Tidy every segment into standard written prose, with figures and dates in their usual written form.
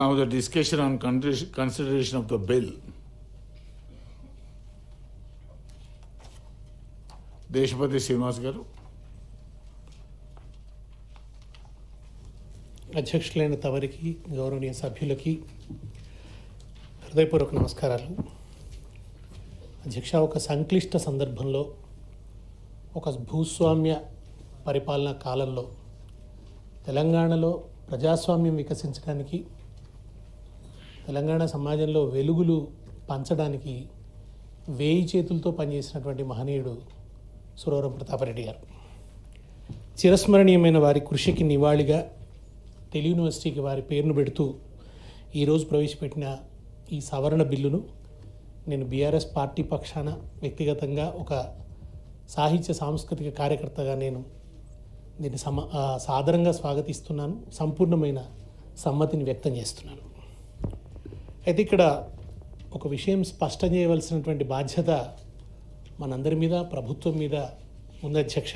Now the discussion on consideration of the bill. Deshapati Srinivas గారు. అధ్యక్షులైన తమరికి, గౌరవనీయ సభ్యులకి హృదయపూర్వక నమస్కారాలు. అధ్యక్ష, ఒక సంక్లిష్ట సందర్భంలో, ఒక భూస్వామ్య పరిపాలనా కాలంలో తెలంగాణలో ప్రజాస్వామ్యం వికసించడానికి, తెలంగాణ సమాజంలో వెలుగులు పంచడానికి వేయి చేతులతో పనిచేసినటువంటి మహనీయుడు సురవరం ప్రతాపరెడ్డి గారు. చిరస్మరణీయమైన వారి కృషికి నివాళిగా తెలుగు యూనివర్సిటీకి వారి పేరును పెడుతూ ఈరోజు ప్రవేశపెట్టిన ఈ సవరణ బిల్లును నేను బీఆర్ఎస్ పార్టీ పక్షాన, వ్యక్తిగతంగా ఒక సాహిత్య సాంస్కృతిక కార్యకర్తగా నేను దీన్ని సాదరంగా స్వాగతిస్తున్నాను. సంపూర్ణమైన సమ్మతిని వ్యక్తం చేస్తున్నాను. అయితే ఇక్కడ ఒక విషయం స్పష్టం చేయవలసినటువంటి బాధ్యత మనందరి మీద, ప్రభుత్వం మీద ఉంది అధ్యక్ష.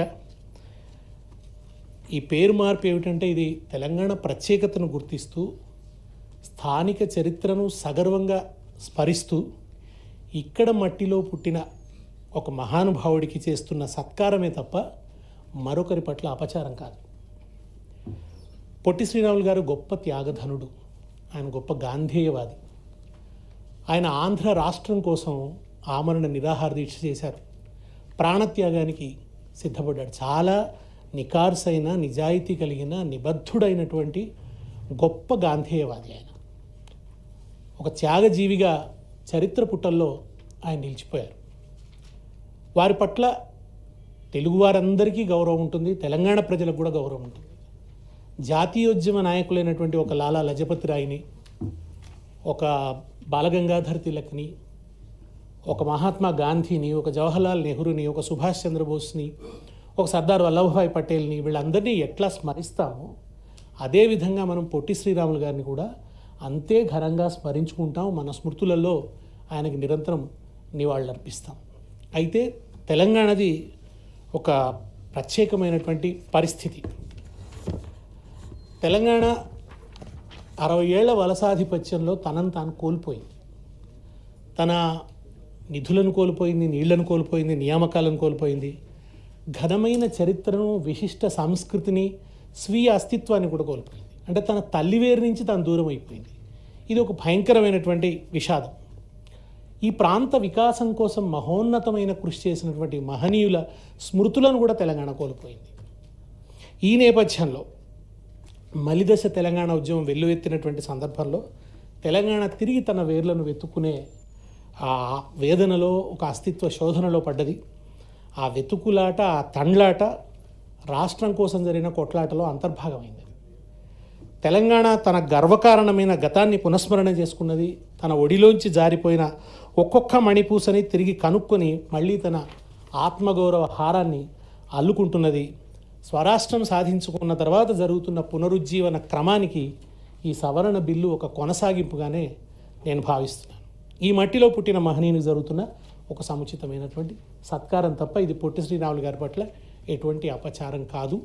ఈ పేరు మార్పు ఏమిటంటే, ఇది తెలంగాణ ప్రత్యేకతను గుర్తిస్తూ, స్థానిక చరిత్రను సగర్వంగా స్మరిస్తూ, ఇక్కడ మట్టిలో పుట్టిన ఒక మహానుభావుడికి చేస్తున్న సత్కారమే తప్ప మరొకరి పట్ల అపచారం కాదు. పొట్టి శ్రీరాములు గారు గొప్ప త్యాగధనుడు, ఆయన గొప్ప గాంధేయవాది. ఆయన ఆంధ్ర రాష్ట్రం కోసం ఆమరణ నిరాహార దీక్ష చేశారు, ప్రాణత్యాగానికి సిద్ధపడ్డాడు. చాలా నికార్సైన, నిజాయితీ కలిగిన, నిబద్ధుడైనటువంటి గొప్ప గాంధేయవాది ఆయన. ఒక త్యాగజీవిగా చరిత్ర పుటల్లో ఆయన నిలిచిపోయారు. వారి పట్ల తెలుగువారందరికీ గౌరవం ఉంటుంది, తెలంగాణ ప్రజలకు కూడా గౌరవం ఉంటుంది. జాతీయోద్యమ నాయకులైనటువంటి ఒక లాలా లజపతి రాయ్ని, ఒక బాలగంగాధర్ తిలక్ని, ఒక మహాత్మా గాంధీని, ఒక జవహర్లాల్ నెహ్రూని, ఒక సుభాష్ చంద్రబోస్ని, ఒక సర్దార్ వల్లభభాయ్ పటేల్ని, వీళ్ళందరినీ ఎట్లా స్మరిస్తామో అదేవిధంగా మనం పొట్టి శ్రీరాములు గారిని కూడా అంతే ఘనంగా స్మరించుకుంటాం. మన స్మృతులలో ఆయనకి నిరంతరం నివాళులర్పిస్తాం. అయితే తెలంగాణది ఒక ప్రత్యేకమైనటువంటి పరిస్థితి. తెలంగాణ 60 ఏళ్ల వలసాధిపత్యంలో తనను తాను కోల్పోయింది. తన నిధులను కోల్పోయింది, నీళ్లను కోల్పోయింది, నియామకాలను కోల్పోయింది. ఘనమైన చరిత్రను, విశిష్ట సంస్కృతిని, స్వీయ అస్తిత్వాన్ని కూడా కోల్పోయింది. అంటే తన తల్లివేరు నుంచి తాను దూరం అయిపోయింది. ఇది ఒక భయంకరమైనటువంటి విషాదం. ఈ ప్రాంత వికాసం కోసం మహోన్నతమైన కృషి చేసినటువంటి మహనీయుల స్మృతులను కూడా తెలంగాణ కోల్పోయింది. ఈ నేపథ్యంలో మలిదశ తెలంగాణ ఉద్యమం వెల్లువెత్తినటువంటి సందర్భంలో తెలంగాణ తిరిగి తన వేర్లను వెతుక్కునే ఆ వేదనలో, ఒక అస్తిత్వ శోధనలో పడ్డది. ఆ వెతుకులాట, ఆ తండ్లాట రాష్ట్రం కోసం జరిగిన కొట్లాటలో అంతర్భాగమైంది. తెలంగాణ తన గర్వకారణమైన గతాన్ని పునఃస్మరణ చేసుకున్నది. తన ఒడిలోంచి జారిపోయిన ఒక్కొక్క మణిపూసని తిరిగి కనుక్కొని మళ్ళీ తన ఆత్మగౌరవ హారాన్ని అల్లుకుంటున్నది. స్వరాష్ట్రం సాధించుకున్న తర్వాత జరుగుతున్న పునరుజ్జీవన క్రమానికి ఈ సవరణ బిల్లు ఒక కొనసాగింపుగానే నేను భావిస్తున్నాను. ఈ మట్టిలో పుట్టిన మహనీయునికి జరుగుతున్న ఒక సముచితమైనటువంటి సత్కారం తప్ప ఇది పొట్టి శ్రీరాములు గారి పట్ల ఎటువంటి అపచారం కాదు.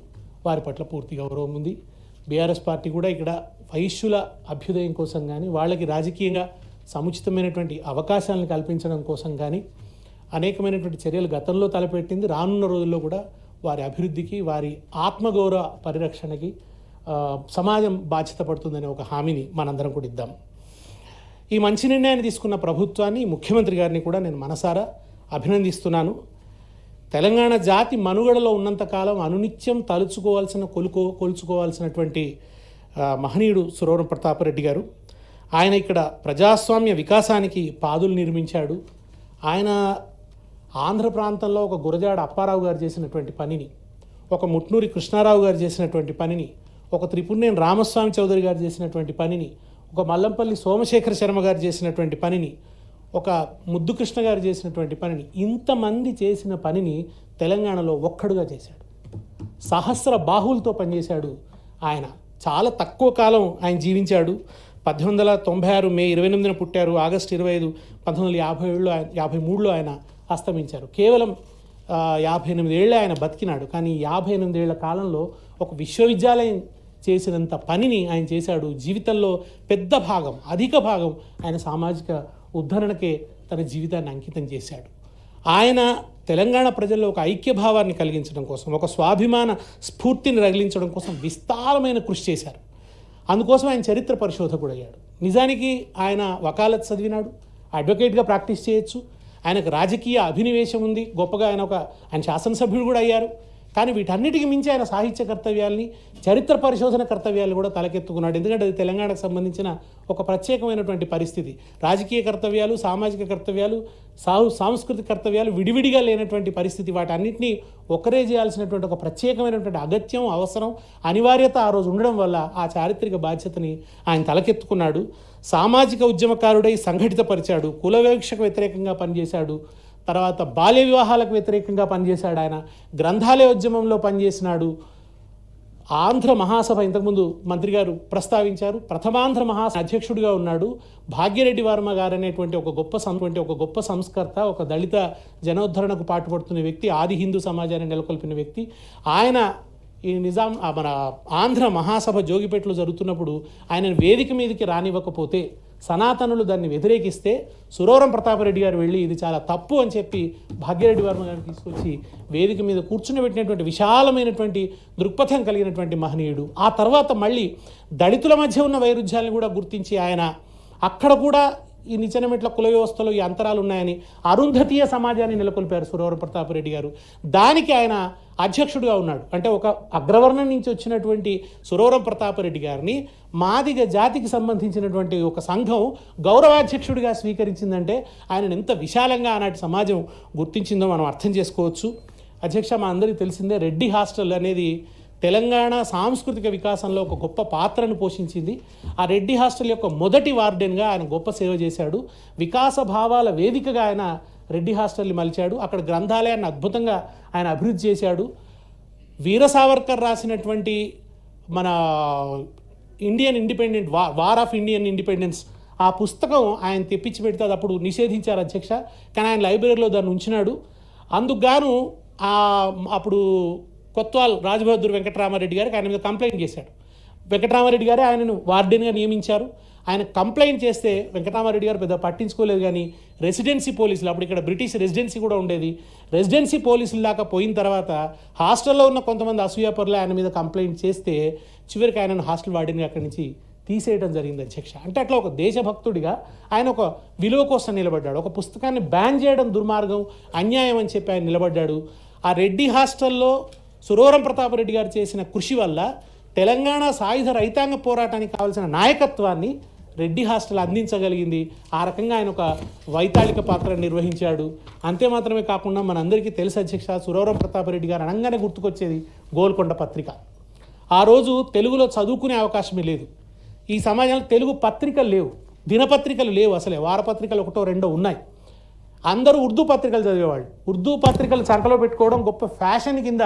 వారి పట్ల పూర్తి గౌరవం ఉంది. బీఆర్ఎస్ పార్టీ కూడా ఇక్కడ వైశ్యుల అభ్యుదయం కోసం కానీ, వాళ్ళకి రాజకీయంగా సముచితమైనటువంటి అవకాశాలను కల్పించడం కోసం కానీ అనేకమైనటువంటి చర్యలు గతంలో తలపెట్టింది. రానున్న రోజుల్లో కూడా వారి అభివృద్ధికి, వారి ఆత్మగౌరవ పరిరక్షణకి సమాజం బాధ్యత పడుతుందనే ఒక హామీని మనందరం కూడా ఇద్దాం. ఈ మంచి నిర్ణయాన్ని తీసుకున్న ప్రభుత్వాన్ని, ముఖ్యమంత్రి గారిని కూడా నేను మనసారా అభినందిస్తున్నాను. తెలంగాణ జాతి మనుగడలో ఉన్నంతకాలం అనునిత్యం తలుచుకోవాల్సిన, కొలుచుకోవాల్సినటువంటి మహనీయుడు సురవరం ప్రతాపరెడ్డి గారు. ఆయన ఇక్కడ ప్రజాస్వామ్య వికాసానికి పాదులు నిర్మించాడు. ఆయన ఆంధ్ర ప్రాంతంలో ఒక గురజాడ అప్పారావు గారు చేసినటువంటి పనిని, ఒక ముట్నూరి కృష్ణారావు గారు చేసినటువంటి పనిని, ఒక త్రిపుణ్యం రామస్వామి చౌదరి గారు చేసినటువంటి పనిని, ఒక మల్లంపల్లి సోమశేఖర శర్మ గారు చేసినటువంటి పనిని, ఒక ముద్దు కృష్ణ గారు చేసినటువంటి పనిని, ఇంతమంది చేసిన పనిని తెలంగాణలో ఒక్కడుగా చేశాడు. సహస్ర బాహువులతో పనిచేశాడు ఆయన. చాలా తక్కువ కాలం ఆయన జీవించాడు. 1896 మే 28న పుట్టారు. ఆగస్టు 25 1953లో ఆయన అస్తమించారు. కేవలం 58 ఏళ్ళే ఆయన బతికినాడు. కానీ 58 ఏళ్ల కాలంలో ఒక విశ్వవిద్యాలయం చేసినంత పనిని ఆయన చేశాడు. జీవితంలో పెద్ద భాగం, అధిక భాగం ఆయన సామాజిక ఉద్ధరణకే తన జీవితాన్ని అంకితం చేశాడు. ఆయన తెలంగాణ ప్రజల్లో ఒక ఐక్యభావాన్ని కలిగించడం కోసం, ఒక స్వాభిమాన స్ఫూర్తిని రగిలించడం కోసం విస్తారమైన కృషి చేశారు. అందుకోసం ఆయన చరిత్ర పరిశోధకుడు అయ్యాడు. నిజానికి ఆయన వకాలత్ చదివినాడు, అడ్వకేట్గా ప్రాక్టీస్ చేయొచ్చు, ఆయనకు రాజకీయ అభినివేశం ఉంది, గొప్పగా ఆయన శాసనసభ్యుడు కూడా అయ్యారు. కానీ వీటన్నిటికి మించి ఆయన సాహిత్య కర్తవ్యాల్ని, చరిత్ర పరిశోధన కర్తవ్యాలను కూడా తలకెత్తుకున్నాడు. ఎందుకంటే అది తెలంగాణకు సంబంధించిన ఒక ప్రత్యేకమైనటువంటి పరిస్థితి. రాజకీయ కర్తవ్యాలు, సామాజిక కర్తవ్యాలు, సాంస్కృతిక కర్తవ్యాలు విడివిడిగా లేనటువంటి పరిస్థితి. వాటన్నిటినీ ఒకరే చేయాల్సినటువంటి ఒక ప్రత్యేకమైనటువంటి అగత్యం, అవసరం, అనివార్యత ఆ రోజు ఉండడం వల్ల ఆ చారిత్రక బాధ్యతని ఆయన తలకెత్తుకున్నాడు. సామాజిక ఉద్యమకారుడై సంఘటితపరిచాడు, కుల వివక్షకు వ్యతిరేకంగా పనిచేశాడు, తర్వాత బాల్య వివాహాలకు వ్యతిరేకంగా పనిచేశాడు. ఆయన గ్రంథాలయ ఉద్యమంలో పనిచేసినాడు. ఆంధ్ర మహాసభ, ఇంతకుముందు మంత్రి గారు ప్రస్తావించారు, ప్రథమాంధ్ర మహాసభ అధ్యక్షుడిగా ఉన్నాడు. భాగ్యరెడ్డి వర్మ గారు అనేటువంటి ఒక గొప్ప సంస్కర్త, ఒక దళిత జనోద్ధరణకు పాటుపడుతున్న వ్యక్తి, ఆది హిందూ సమాజాన్ని నెలకొల్పిన వ్యక్తి. ఆయన ఈ మన ఆంధ్ర మహాసభ జోగిపేటలో జరుగుతున్నప్పుడు ఆయన వేదిక మీదకి రానివ్వకపోతే, సనాతనులు దాన్ని వ్యతిరేకిస్తే సురవరం ప్రతాపరెడ్డి గారు వెళ్ళి ఇది చాలా తప్పు అని చెప్పి భాగ్యరెడ్డి వర్మ గారిని తీసుకొచ్చి వేదిక మీద కూర్చునిపెట్టినటువంటి విశాలమైనటువంటి దృక్పథం కలిగినటువంటి మహనీయుడు. ఆ తర్వాత మళ్ళీ దళితుల మధ్య ఉన్న వైరుధ్యాలను కూడా గుర్తించి ఆయన అక్కడ కూడా ఈ నిచ్చెనమెట్ల కుల వ్యవస్థలో ఈ అంతరాలు ఉన్నాయని అరుంధతీయ సమాజాన్ని నెలకొల్పారు సురవరం ప్రతాపరెడ్డి గారు. దానికి ఆయన అధ్యక్షుడిగా ఉన్నాడు. అంటే ఒక అగ్రవర్ణం నుంచి వచ్చినటువంటి సురవరం ప్రతాపరెడ్డి గారిని మాదిగ జాతికి సంబంధించినటువంటి ఒక సంఘం గౌరవాధ్యక్షుడిగా స్వీకరించిందంటే ఆయన ఎంత విశాలంగా ఆనాటి సమాజం గుర్తించిందో మనం అర్థం చేసుకోవచ్చు. అధ్యక్ష, మా అందరికీ తెలిసిందే, రెడ్డి హాస్టల్ అనేది తెలంగాణ సాంస్కృతిక వికాసంలో ఒక గొప్ప పాత్రను పోషించింది. ఆ రెడ్డి హాస్టల్ యొక్క మొదటి వార్డెన్గా ఆయన గొప్ప సేవ చేశాడు. వికాస భావాల వేదికగా ఆయన రెడ్డి హాస్టల్ని మలిచాడు. అక్కడ గ్రంథాలయాన్ని అద్భుతంగా ఆయన అభివృద్ధి చేశాడు. వీర సావర్కర్ రాసినటువంటి మన వార్ ఆఫ్ ఇండియన్ ఇండిపెండెన్స్, ఆ పుస్తకం ఆయన తెప్పించి పెడితే అది అప్పుడు నిషేధించారు అధ్యక్ష. కానీ ఆయన లైబ్రరీలో దాన్ని ఉంచినాడు. అందుకు గాను అప్పుడు కొత్వాల్ రాజబహదూర్ వెంకటరామారెడ్డి గారికి ఆయన మీద కంప్లైంట్ చేశాడు. వెంకటరామారెడ్డి గారే ఆయనను వార్డెన్గా నియమించారు. ఆయన కంప్లైంట్ చేస్తే వెంకటరామారెడ్డి గారు పెద్ద పట్టించుకోలేదు. కానీ రెసిడెన్సీ పోలీసులు, అప్పుడు ఇక్కడ బ్రిటిష్ రెసిడెన్సీ కూడా ఉండేది, రెసిడెన్సీ పోలీసుల దాకా పోయిన తర్వాత హాస్టల్లో ఉన్న కొంతమంది అసూయాపరులు ఆయన మీద కంప్లైంట్ చేస్తే చివరికి ఆయనను హాస్టల్ వార్డెన్గా అక్కడి నుంచి తీసేయడం జరిగింది అధ్యక్ష. అంటే అట్లా ఒక దేశభక్తుడిగా ఆయన ఒక విలువ కోసం నిలబడ్డాడు. ఒక పుస్తకాన్ని బ్యాన్ చేయడం దుర్మార్గం, అన్యాయం అని చెప్పి ఆయన నిలబడ్డాడు. ఆ రెడ్డి హాస్టల్లో సురవరం ప్రతాపరెడ్డి గారు చేసిన కృషి వల్ల తెలంగాణ సాయుధ రైతాంగ పోరాటానికి కావాల్సిన నాయకత్వాన్ని రెడ్డి హాస్టల్ అందించగలిగింది. ఆ రకంగా ఆయన ఒక వైతాళిక పాత్ర నిర్వహించాడు. అంతే మాత్రమే కాకుండా మనందరికీ తెలుసు అధ్యక్ష, సురవరం ప్రతాపరెడ్డి గారు అనగానే గుర్తుకొచ్చేది గోల్కొండ పత్రిక. ఆ రోజు తెలుగులో చదువుకునే అవకాశమే లేదు. ఈ సమాజంలో తెలుగు పత్రికలు లేవు, దినపత్రికలు లేవు, అసలే వారపత్రికలు ఒకటో రెండో ఉన్నాయి. అందరూ ఉర్దూ పత్రికలు చదివేవాళ్ళు. ఉర్దూ పత్రికలు చంకలో పెట్టుకోవడం గొప్ప ఫ్యాషన్ కింద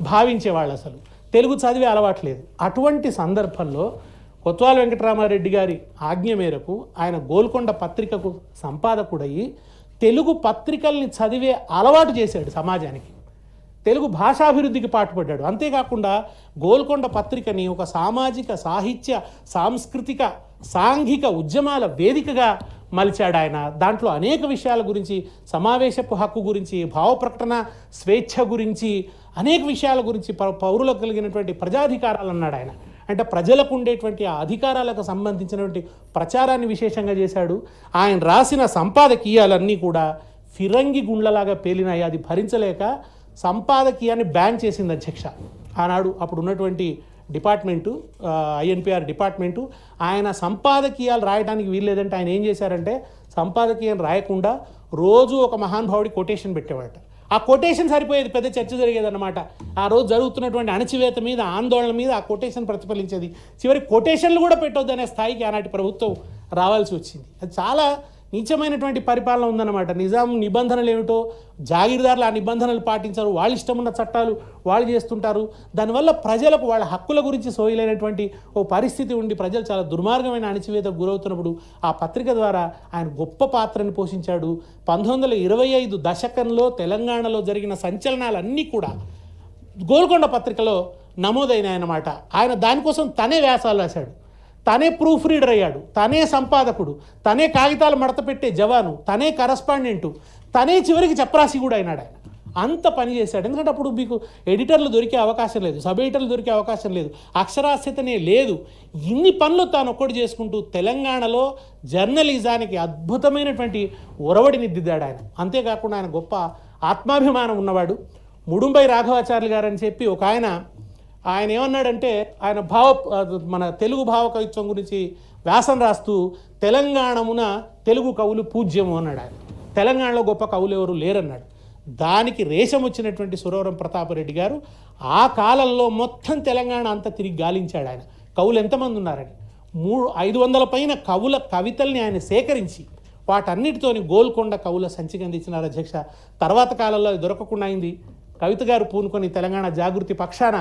భావించేవాళ్ళు. అసలు తెలుగు చదివే అలవాట్లేదు. అటువంటి సందర్భంలో కొత్వాల వెంకటరామారెడ్డి గారి ఆజ్ఞ మేరకు ఆయన గోల్కొండ పత్రికకు సంపాదకుడయ్యి తెలుగు పత్రికల్ని చదివే అలవాటు చేశాడు సమాజానికి. తెలుగు భాషాభివృద్ధికి పాటుపడ్డాడు. అంతేకాకుండా గోల్కొండ పత్రికని ఒక సామాజిక, సాహిత్య, సాంస్కృతిక, సాంఘిక ఉద్యమాల వేదికగా మలిచాడు ఆయన. దాంట్లో అనేక విషయాల గురించి, సమావేశపు హక్కు గురించి, భావ ప్రకటన స్వేచ్ఛ గురించి, అనేక విషయాల గురించి, పౌరులకు కలిగినటువంటి ప్రజాధికారాలు అన్నాడు ఆయన. అంటే ప్రజలకు ఉండేటువంటి ఆ అధికారాలకు సంబంధించినటువంటి ప్రచారాన్ని విశేషంగా చేశాడు. ఆయన రాసిన సంపాదకీయాలన్నీ కూడా ఫిరంగి గుండ్లలాగా పేలినాయి. అది భరించలేక సంపాదకీయాన్ని బ్యాన్ చేసింది అధ్యక్ష. ఆనాడు అప్పుడు ఉన్నటువంటి డిపార్ట్మెంటు, ఐఎన్పిఆర్ డిపార్ట్మెంటు, ఆయన సంపాదకీయాలు రాయడానికి వీల్లేదంటే ఆయన ఏం చేశారంటే సంపాదకీయం రాయకుండా రోజు ఒక మహానుభావుడి కొటేషన్ పెట్టేవాట. ఆ కొటేషన్ సరిపోయేది, పెద్ద చర్చ జరిగేదన్నమాట. ఆ రోజు జరుగుతున్నటువంటి అణచివేత మీద, ఆందోళన మీద ఆ కొటేషన్ ప్రతిఫలించేది. చివరి కొటేషన్లు కూడా పెట్టొద్దు అనే స్థాయికి ఆనాటి ప్రభుత్వం రావాల్సి వచ్చింది. అది చాలా నీచమైనటువంటి పరిపాలన ఉందన్నమాట. నిజాం నిబంధనలు ఏమిటో జాగీర్దారులు ఆ నిబంధనలు పాటించారు, వాళ్ళ ఇష్టమున్న చట్టాలు వాళ్ళు చేస్తుంటారు. దానివల్ల ప్రజలకు వాళ్ళ హక్కుల గురించి సోయలేనటువంటి ఓ పరిస్థితి ఉండి ప్రజలు చాలా దుర్మార్గమైన అణచివేతకు గురవుతున్నప్పుడు ఆ పత్రిక ద్వారా ఆయన గొప్ప పాత్రను పోషించాడు. 1925 దశకంలో తెలంగాణలో జరిగిన సంచలనాలన్నీ కూడా గోల్కొండ పత్రికలో నమోదైనాయి అన్నమాట. ఆయన దానికోసం తనే వ్యాసాలు రాశాడు, తనే ప్రూఫ్ రీడర్ అయ్యాడు, తనే సంపాదకుడు, తనే కాగితాలు మడత పెట్టే జవాను, తనే కరస్పాండెంటు, తనే చివరికి చపరాసి కూడా అయినాడు. ఆయన అంత పని చేశాడు. ఎందుకంటే అప్పుడు మీకు ఎడిటర్లు దొరికే అవకాశం లేదు, సబ్ ఎడిటర్లు దొరికే అవకాశం లేదు, అక్షరాస్యతనే లేదు. ఇన్ని పనులు తాను ఒక్కటి చేసుకుంటూ తెలంగాణలో జర్నలిజానికి అద్భుతమైనటువంటి ఒరవడిని దిద్దాడు ఆయన. అంతేకాకుండా ఆయన గొప్ప ఆత్మాభిమానం ఉన్నవాడు. ముడుంబై రాఘవాచార్యులు గారు అని చెప్పి ఒక ఆయన ఏమన్నాడంటే, ఆయన మన తెలుగు భావ కవిత్వం గురించి వ్యాసం రాస్తూ తెలంగాణమున తెలుగు కవులు పూజ్యము అన్నాడు. ఆయన తెలంగాణలో గొప్ప కవులు ఎవరు లేరన్నాడు. దానికి రేషం వచ్చినటువంటి సురవరం ప్రతాపరెడ్డి గారు ఆ కాలంలో మొత్తం తెలంగాణ అంతా తిరిగి గాలించాడు. ఆయన కవులు ఎంతమంది ఉన్నారని 500 పైన కవుల కవితల్ని ఆయన సేకరించి వాటన్నిటితోని గోల్కొండ కవుల సంచిక అందించినారు అధ్యక్ష. తర్వాత కాలంలో అది దొరకకుండా అయింది. కవిత గారు పూనుకొని తెలంగాణ జాగృతి పక్షాన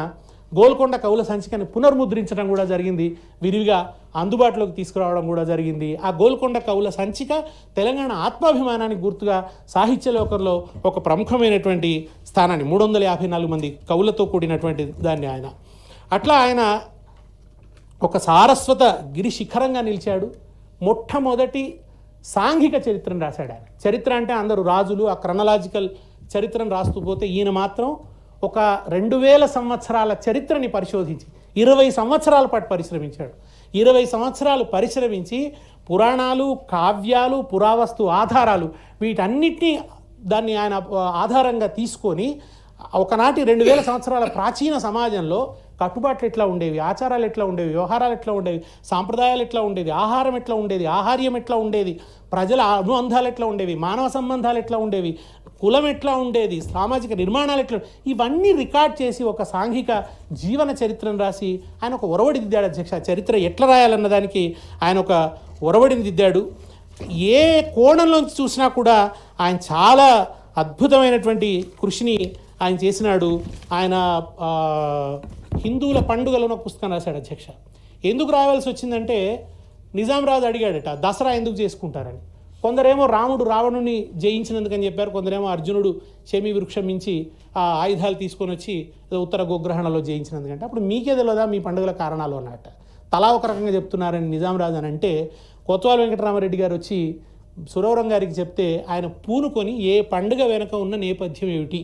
గోల్కొండ కవుల సంచికని పునర్ముద్రించడం కూడా జరిగింది, విరివిగా అందుబాటులోకి తీసుకురావడం కూడా జరిగింది. ఆ గోల్కొండ కవుల సంచిక తెలంగాణ ఆత్మాభిమానానికి గుర్తుగా సాహిత్య లోకంలో ఒక ప్రముఖమైనటువంటి స్థానాన్ని 354 మంది కవులతో కూడినటువంటి దాన్ని ఆయన అట్లా ఆయన ఒక సారస్వత గిరి శిఖరంగా నిలిచాడు. మొట్టమొదటి సాంఘిక చరిత్రను రాశాడు ఆయన. చరిత్ర అంటే అందరూ రాజులు, ఆ క్రొనలాజికల్ చరిత్రను రాస్తూ పోతే ఈయన మాత్రం ఒక 2000 సంవత్సరాల చరిత్రని పరిశోధించి 20 సంవత్సరాల పాటు పరిశ్రమించాడు. 20 సంవత్సరాలు పరిశ్రమించి పురాణాలు, కావ్యాలు, పురావస్తు ఆధారాలు వీటన్నిటినీ దాన్ని ఆయన ఆధారంగా తీసుకొని ఒకనాటి 2000 సంవత్సరాల ప్రాచీన సమాజంలో కట్టుబాట్లు ఎట్లా ఉండేవి, ఆచారాలు ఎట్లా ఉండేవి, వ్యవహారాలు ఎట్లా ఉండేవి, సాంప్రదాయాలు ఎట్లా ఉండేది, ఆహారం ఎట్లా ఉండేది, ఆహార్యం ఎట్లా ఉండేది, ప్రజల అనుబంధాలు ఎట్లా ఉండేవి, మానవ సంబంధాలు ఎట్లా ఉండేవి, కులం ఎట్లా ఉండేది, సామాజిక నిర్మాణాలు ఎట్లా, ఇవన్నీ రికార్డ్ చేసి ఒక సాంఘిక జీవన చరిత్రను రాసి ఆయన ఒక ఒరవడి దిద్దాడు అధ్యక్ష. చరిత్ర ఎట్లా రాయాలన్న దానికి ఆయన ఒక ఒరవడిని దిద్దాడు. ఏ కోణంలోంచి చూసినా కూడా ఆయన చాలా అద్భుతమైనటువంటి కృషిని ఆయన చేసినాడు. ఆయన హిందువుల పండుగలను ఒక పుస్తకం రాశాడు అధ్యక్ష. ఎందుకు రావాల్సి వచ్చిందంటే నిజాం రాజు అడిగాడట దసరా ఎందుకు చేసుకుంటారని. కొందరేమో రాముడు రావణుని జయించినందుకని చెప్పారు, కొందరేమో అర్జునుడు శమీ వృక్షం మించి ఆ ఆయుధాలు తీసుకొని వచ్చి ఉత్తర గోగ్రహణలో జయించినందుకంటే. అప్పుడు మీకే తెలియదా మీ పండుగల కారణాలు అన్నట్ట. తలా ఒక రకంగా చెప్తున్నారని నిజాం రాజు అని అంటే కొత్వాల్ వెంకటరామరెడ్డి గారు వచ్చి సురవరం గారికి చెప్తే ఆయన పూనుకొని ఏ పండుగ వెనుక ఉన్న నేపథ్యం ఏమిటి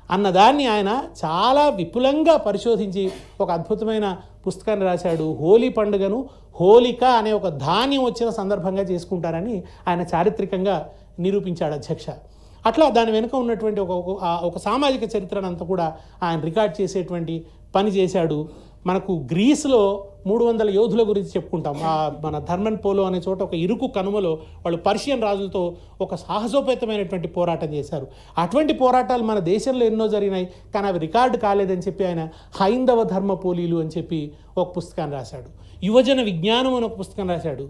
అన్నదాన్ని ఆయన చాలా విపులంగా పరిశోధించి ఒక అద్భుతమైన పుస్తకాన్ని రాశాడు. హోలీ పండుగను హోలిక అనే ఒక ధాన్యం వచ్చిన సందర్భంగా చేసుకుంటారని ఆయన చారిత్రకంగా నిరూపించాడు అధ్యక్ష. అట్లా దాని వెనుక ఉన్నటువంటి ఒక సామాజిక చరిత్రను అంతా కూడా ఆయన రికార్డ్ చేసేటువంటి పని చేశాడు. మనకు గ్రీస్లో 300 యోధుల గురించి చెప్పుకుంటాం. మన ధర్మన్ పోలో అనే చోట ఒక ఇరుకు కనుమలో వాళ్ళు పర్షియన్ రాజులతో ఒక సాహసోపేతమైనటువంటి పోరాటం చేశారు. అటువంటి పోరాటాలు మన దేశంలో ఎన్నో జరిగినాయి, కానీ అవి రికార్డు కాలేదని చెప్పి ఆయన హైందవ ధర్మ పోలీలు అని చెప్పి ఒక పుస్తకాన్ని రాశాడు. యువజన విజ్ఞానం అని ఒక పుస్తకం రాశాడు.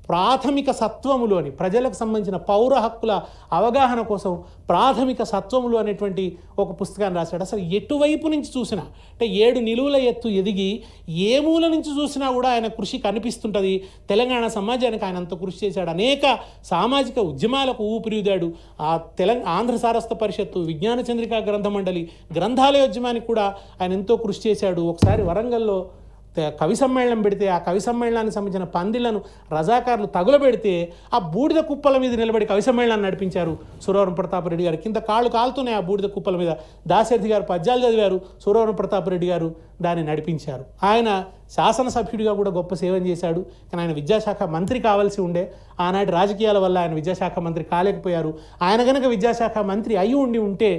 ప్రాథమిక సత్వములు అని ప్రజలకు సంబంధించిన పౌర హక్కుల అవగాహన కోసం ప్రాథమిక సత్వములు అనేటువంటి ఒక పుస్తకాన్ని రాశాడు. అసలు ఎటువైపు నుంచి చూసినా అంటే 7 నిలువుల ఎత్తు ఎదిగి ఏ మూల నుంచి చూసినా కూడా ఆయన కృషి కనిపిస్తుంటుంది. తెలంగాణ సమాజానికి ఆయన అంత కృషి చేశాడు. అనేక సామాజిక ఉద్యమాలకు ఊపిరిదాడు. ఆ ఆంధ్ర సారస్వత పరిషత్తు, విజ్ఞాన చంద్రికా గ్రంథ మండలి, గ్రంథాలయోద్యమానికి కూడా ఆయన ఎంతో కృషి చేశాడు. ఒకసారి వరంగల్లో కవి సమ్మేళనం పెడితే ఆ కవి సమ్మేళనానికి సంబంధించిన పందిళ్లను రజాకారులు తగులబెడితే ఆ బూడిద కుప్పల మీద నిలబడి కవి సమ్మేళనాన్ని నడిపించారు సురవరం ప్రతాపరెడ్డి గారు. కింద కాళ్ళు కాలుతున్నాయి ఆ బూడిద కుప్పల మీద. దాశరథి గారు పద్యాలు చదివారు, సురవరం ప్రతాపరెడ్డి గారు దాన్ని నడిపించారు. ఆయన శాసనసభ్యుడిగా కూడా గొప్ప సేవ చేశాడు. కానీ ఆయన విద్యాశాఖ మంత్రి కావాల్సి ఉండే, ఆనాటి రాజకీయాల వల్ల ఆయన విద్యాశాఖ మంత్రి కాలేకపోయారు. ఆయన కనుక విద్యాశాఖ మంత్రి అయి ఉంటే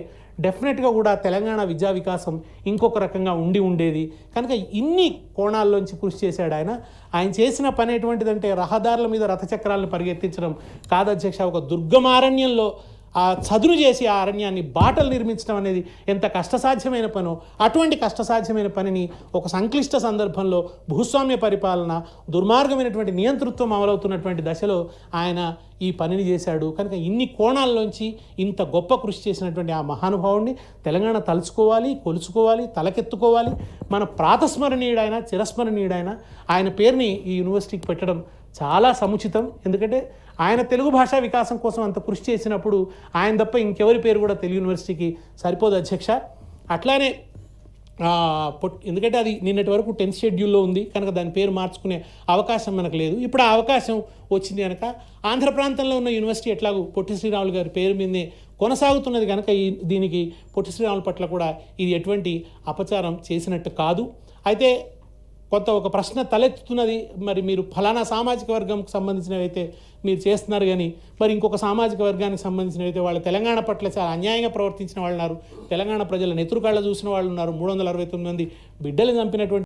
డెఫినెట్గా కూడా తెలంగాణ విద్యా వికాసం ఇంకొక రకంగా ఉండేది. కనుక ఇన్ని కోణాల్లోంచి కృషి చేశాడు ఆయన. ఆయన చేసిన పని ఎటువంటిదంటే రహదారుల మీద రథచక్రాలను పరిగెత్తించడం కాదు అధ్యక్ష. ఒక దుర్గమారణ్యంలో ఆ చదును చేసి ఆ అరణ్యాన్ని బాటలు నిర్మించడం అనేది ఎంత కష్టసాధ్యమైన పనో అటువంటి కష్టసాధ్యమైన పనిని ఒక సంక్లిష్ట సందర్భంలో భూస్వామ్య పరిపాలన, దుర్మార్గమైనటువంటి నియంతృత్వం అమలవుతున్నటువంటి దశలో ఆయన ఈ పనిని చేశాడు. కనుక ఇన్ని కోణాల్లోంచి ఇంత గొప్ప కృషి చేసినటువంటి ఆ మహానుభావుడిని తెలంగాణ తలుచుకోవాలి, కొలుచుకోవాలి, తలకెత్తుకోవాలి. మన ప్రాతస్మరణీయుడైన, చిరస్మరణీయుడైన ఆయన పేరుని ఈ యూనివర్సిటీకి పెట్టడం చాలా సముచితం. ఎందుకంటే ఆయన తెలుగు భాషా వికాసం కోసం అంత కృషి చేసినప్పుడు ఆయన తప్ప ఇంకెవరి పేరు కూడా తెలుగు యూనివర్సిటీకి సరిపోదు అధ్యక్ష. అట్లానే ఎందుకంటే అది నిన్నటి వరకు 10th షెడ్యూల్లో ఉంది కనుక దాని పేరు మార్చుకునే అవకాశం మనకు లేదు. ఇప్పుడు ఆ అవకాశం వచ్చింది కనుక ఆంధ్ర ప్రాంతంలో ఉన్న యూనివర్సిటీ ఎట్లాగూ పొట్టి శ్రీరాములు గారి పేరు మీదే కొనసాగుతున్నది కనుక దీనికి పొట్టి శ్రీరాములు పట్ల కూడా ఇది ఎటువంటి అపచారం చేసినట్టు కాదు. అయితే కొంత ఒక ప్రశ్న తలెత్తుతున్నది, మరి మీరు ఫలానా సామాజిక వర్గంకి సంబంధించినవి అయితే మీరు చేస్తున్నారు, కానీ మరి ఇంకొక సామాజిక వర్గానికి సంబంధించినవి అయితే వాళ్ళు తెలంగాణ పట్ల చాలా అన్యాయంగా ప్రవర్తించిన వాళ్ళు ఉన్నారు, తెలంగాణ ప్రజల నెత్తురుకాళ్ళ చూసిన వాళ్ళు ఉన్నారు, 369 మంది బిడ్డలు చంపినటువంటి